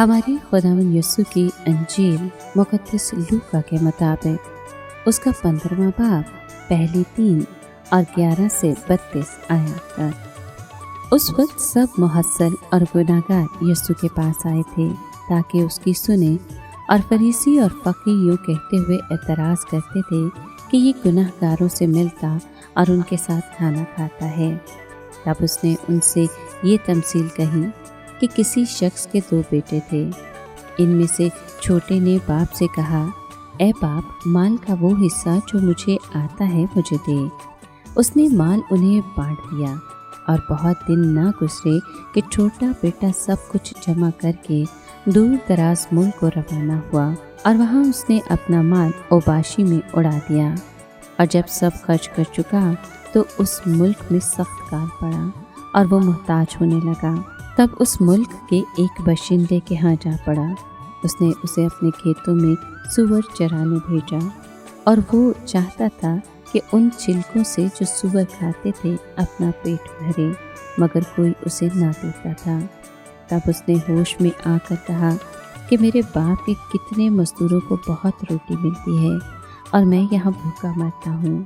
ہمارے خداوند یسوع کی انجیل مقدس لوکا کے مطابق اس کا 15واں باب پہلی 3 اور 11 سے 32 آیات تک۔ اس وقت سب محصل اور گناہگار یسوع کے پاس آئے تھے تاکہ اس کی سنیں، اور فریسی اور فقی یوں کہتے ہوئے اعتراض کرتے تھے کہ یہ گناہگاروں سے ملتا اور ان کے ساتھ کھانا کھاتا ہے۔ تب اس نے ان سے یہ تمثیل کہی کہ کسی شخص کے 2 بیٹے تھے۔ ان میں سے چھوٹے نے باپ سے کہا، اے باپ، مال کا وہ حصہ جو مجھے آتا ہے مجھے دے۔ اس نے مال انہیں بانٹ دیا، اور بہت دن نہ گزرے کہ چھوٹا بیٹا سب کچھ جمع کر کے دور دراز ملک کو روانہ ہوا، اور وہاں اس نے اپنا مال اوباشی میں اڑا دیا۔ اور جب سب خرچ کر چکا تو اس ملک میں سخت کال پڑا اور وہ محتاج ہونے لگا۔ تب اس ملک کے ایک باشندے کے ہاں جا پڑا۔ اس نے اسے اپنے کھیتوں میں سور چرانے بھیجا، اور وہ چاہتا تھا کہ ان چلکوں سے جو سور کھاتے تھے اپنا پیٹ بھرے، مگر کوئی اسے نہ دیتا تھا۔ تب اس نے ہوش میں آ کر کہا کہ میرے باپ کے کتنے مزدوروں کو بہت روٹی ملتی ہے، اور میں یہاں بھوکا مرتا ہوں۔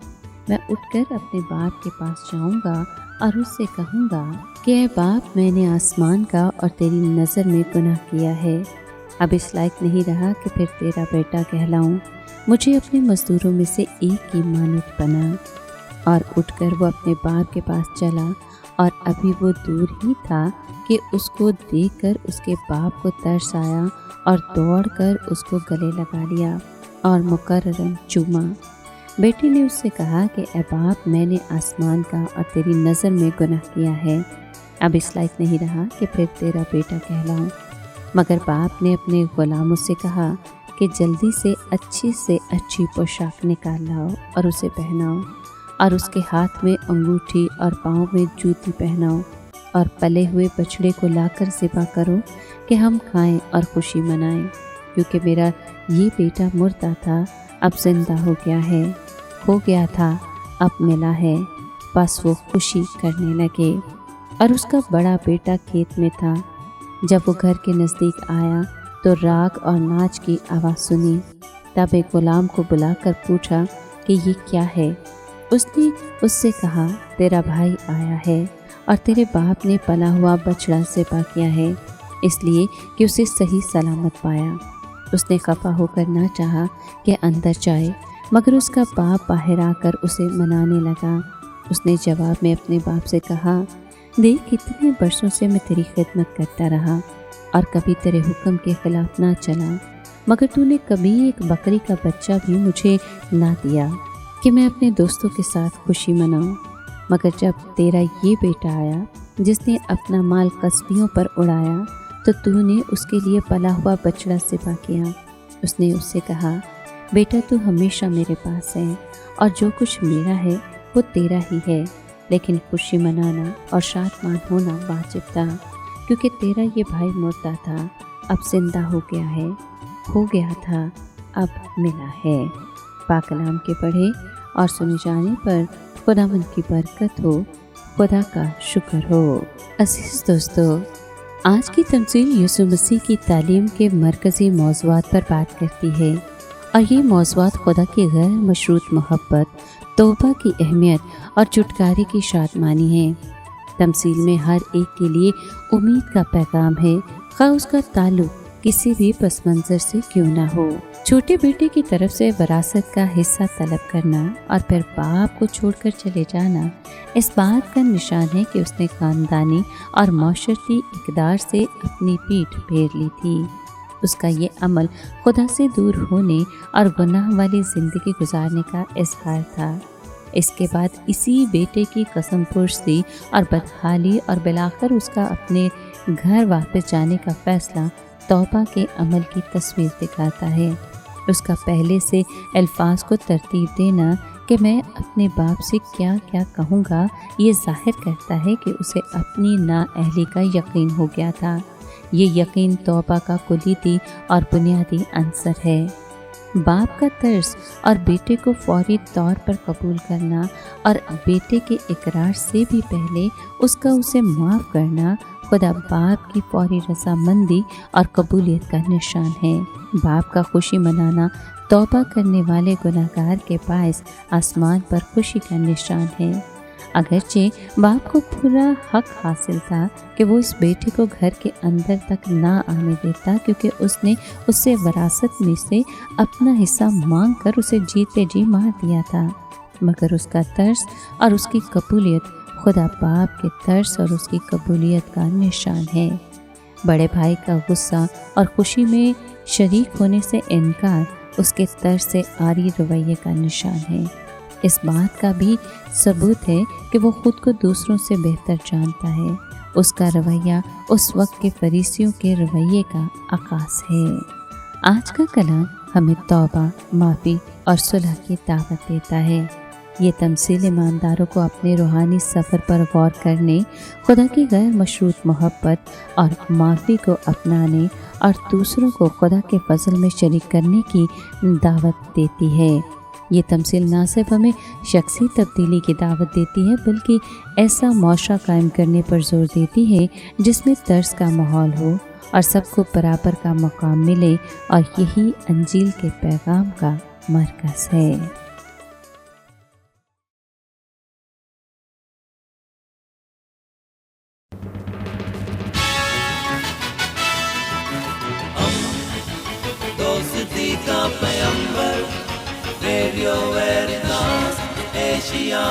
میں اٹھ کر اپنے باپ کے پاس جاؤں گا اور اس سے کہوں گا کہ اے باپ، میں نے آسمان کا اور تیری نظر میں گناہ کیا ہے، اب اس لائق نہیں رہا کہ پھر تیرا بیٹا کہلاؤں۔ مجھے اپنے مزدوروں میں سے ایک کی مانند بنا۔ اور اٹھ کر وہ اپنے باپ کے پاس چلا، اور ابھی وہ دور ہی تھا کہ اس کو دیکھ کر اس کے باپ کو ترس آیا، اور دوڑ کر اس کو گلے لگا لیا اور مکرراً چوما۔ بیٹے نے اس سے کہا کہ اے باپ، میں نے آسمان کا اور تیری نظر میں گناہ کیا ہے، اب اس لائق نہیں رہا کہ پھر تیرا بیٹا کہلاؤں۔ مگر باپ نے اپنے غلاموں سے کہا کہ جلدی سے اچھی پوشاک نکال لاؤ اور اسے پہناؤ، اور اس کے ہاتھ میں انگوٹھی اور پاؤں میں جوتی پہناؤ، اور پلے ہوئے بچڑے کو لا کر ذبح کرو کہ ہم کھائیں اور خوشی منائیں، کیونکہ میرا یہ بیٹا مردہ تھا، اب زندہ ہو گیا ہے، کھو گیا تھا، اب ملا ہے۔ بس وہ خوشی کرنے لگے۔ اور اس کا بڑا بیٹا کھیت میں تھا۔ جب وہ گھر کے نزدیک آیا تو راگ اور ناچ کی آواز سنی۔ تب ایک غلام کو بلا کر پوچھا کہ یہ کیا ہے؟ اس نے اس سے کہا، تیرا بھائی آیا ہے، اور تیرے باپ نے پلا ہوا بچڑا ذبح کیا ہے، اس لیے کہ اسے صحیح سلامت پایا۔ اس نے خفا ہو کر نہ چاہا کہ اندر جائے، مگر اس کا باپ باہر آ کر اسے منانے لگا۔ اس نے جواب میں اپنے باپ سے کہا، دیکھ، کتنے برسوں سے میں تیری خدمت کرتا رہا اور کبھی تیرے حکم کے خلاف نہ چلا، مگر تو نے کبھی ایک بکری کا بچہ بھی مجھے نہ دیا کہ میں اپنے دوستوں کے ساتھ خوشی مناؤں۔ مگر جب تیرا یہ بیٹا آیا جس نے اپنا مال قصبیوں پر اڑایا، تو نے اس کے لیے پلا ہوا بچڑا ذبح کیا۔ اس نے اس سے کہا، بیٹا، تو ہمیشہ میرے پاس ہے، اور جو کچھ میرا ہے وہ تیرا ہی ہے، لیکن خوشی منانا اور شادمان ہونا واجب تھا، کیونکہ تیرا یہ بھائی مردہ تھا، اب زندہ ہو گیا ہے، کھو گیا تھا، اب ملا ہے۔ پاک کلام کے پڑھے اور سنے جانے پر خداوند کی برکت ہو، خدا کا شکر ہو۔ عزیز دوستو، آج کی تمثیل یسوع مسیح کی تعلیم کے مرکزی موضوعات پر بات کرتی ہے، اور یہ موضوعات خدا کی غیر مشروط محبت، توبہ کی اہمیت اور چھٹکارے کی شادمانی ہیں۔ تمثیل میں ہر ایک کے لیے امید کا پیغام ہے، خواہ اس کا تعلق کسی بھی پس منظر سے کیوں نہ ہو۔ چھوٹے بیٹے کی طرف سے وراثت کا حصہ طلب کرنا اور پھر باپ کو چھوڑ کر چلے جانا اس بات کا نشان ہے کہ اس نے خاندانی اور معاشرتی اقدار سے اپنی پیٹھ پھیر لی تھی۔ اس کا یہ عمل خدا سے دور ہونے اور گناہ والی زندگی گزارنے کا اظہار تھا۔ اس کے بعد اسی بیٹے کی قسم پرسی اور بدحالی اور بالآخر اس کا اپنے گھر واپس جانے کا فیصلہ توبہ کے عمل کی تصویر دکھاتا ہے۔ اس کا پہلے سے الفاظ کو ترتیب دینا کہ میں اپنے باپ سے کیا کیا کہوں گا، یہ ظاہر کرتا ہے کہ اسے اپنی نااہلی کا یقین ہو گیا تھا۔ یہ یقین توبہ کا کلیدی اور بنیادی عنصر ہے۔ باپ کا ترس اور بیٹے کو فوری طور پر قبول کرنا اور بیٹے کے اقرار سے بھی پہلے اس کا اسے معاف کرنا خدا باپ کی فوری رضامندی اور قبولیت کا نشان ہے۔ باپ کا خوشی منانا توبہ کرنے والے گناہگار کے باعث آسمان پر خوشی کا نشان ہے۔ اگرچہ باپ کو پورا حق حاصل تھا کہ وہ اس بیٹے کو گھر کے اندر تک نہ آنے دیتا، کیونکہ اس نے اس سے وراثت میں سے اپنا حصہ مانگ کر اسے جیتے جی مار دیا تھا، مگر اس کا ترس اور اس کی قبولیت خدا باپ کے ترس اور اس کی قبولیت کا نشان ہے۔ بڑے بھائی کا غصہ اور خوشی میں شریک ہونے سے انکار اس کے ترس سے عاری رویے کا نشان ہے۔ اس بات کا بھی ثبوت ہے کہ وہ خود کو دوسروں سے بہتر جانتا ہے۔ اس کا رویہ اس وقت کے فریسیوں کے رویے کا عکاس ہے۔ آج کا کلام ہمیں توبہ، معافی اور صلح کی دعوت دیتا ہے۔ یہ تمثیل ایمانداروں کو اپنے روحانی سفر پر غور کرنے، خدا کی غیر مشروط محبت اور معافی کو اپنانے اور دوسروں کو خدا کے فضل میں شریک کرنے کی دعوت دیتی ہے۔ یہ تمثیل نہ صرف ہمیں شخصی تبدیلی کی دعوت دیتی ہے، بلکہ ایسا معاشرہ قائم کرنے پر زور دیتی ہے جس میں ترس کا ماحول ہو اور سب کو برابر کا مقام ملے، اور یہی انجیل کے پیغام کا مرکز ہے۔ دوستی کا پیمبر، ریڈیو ویریتاس ایشیا۔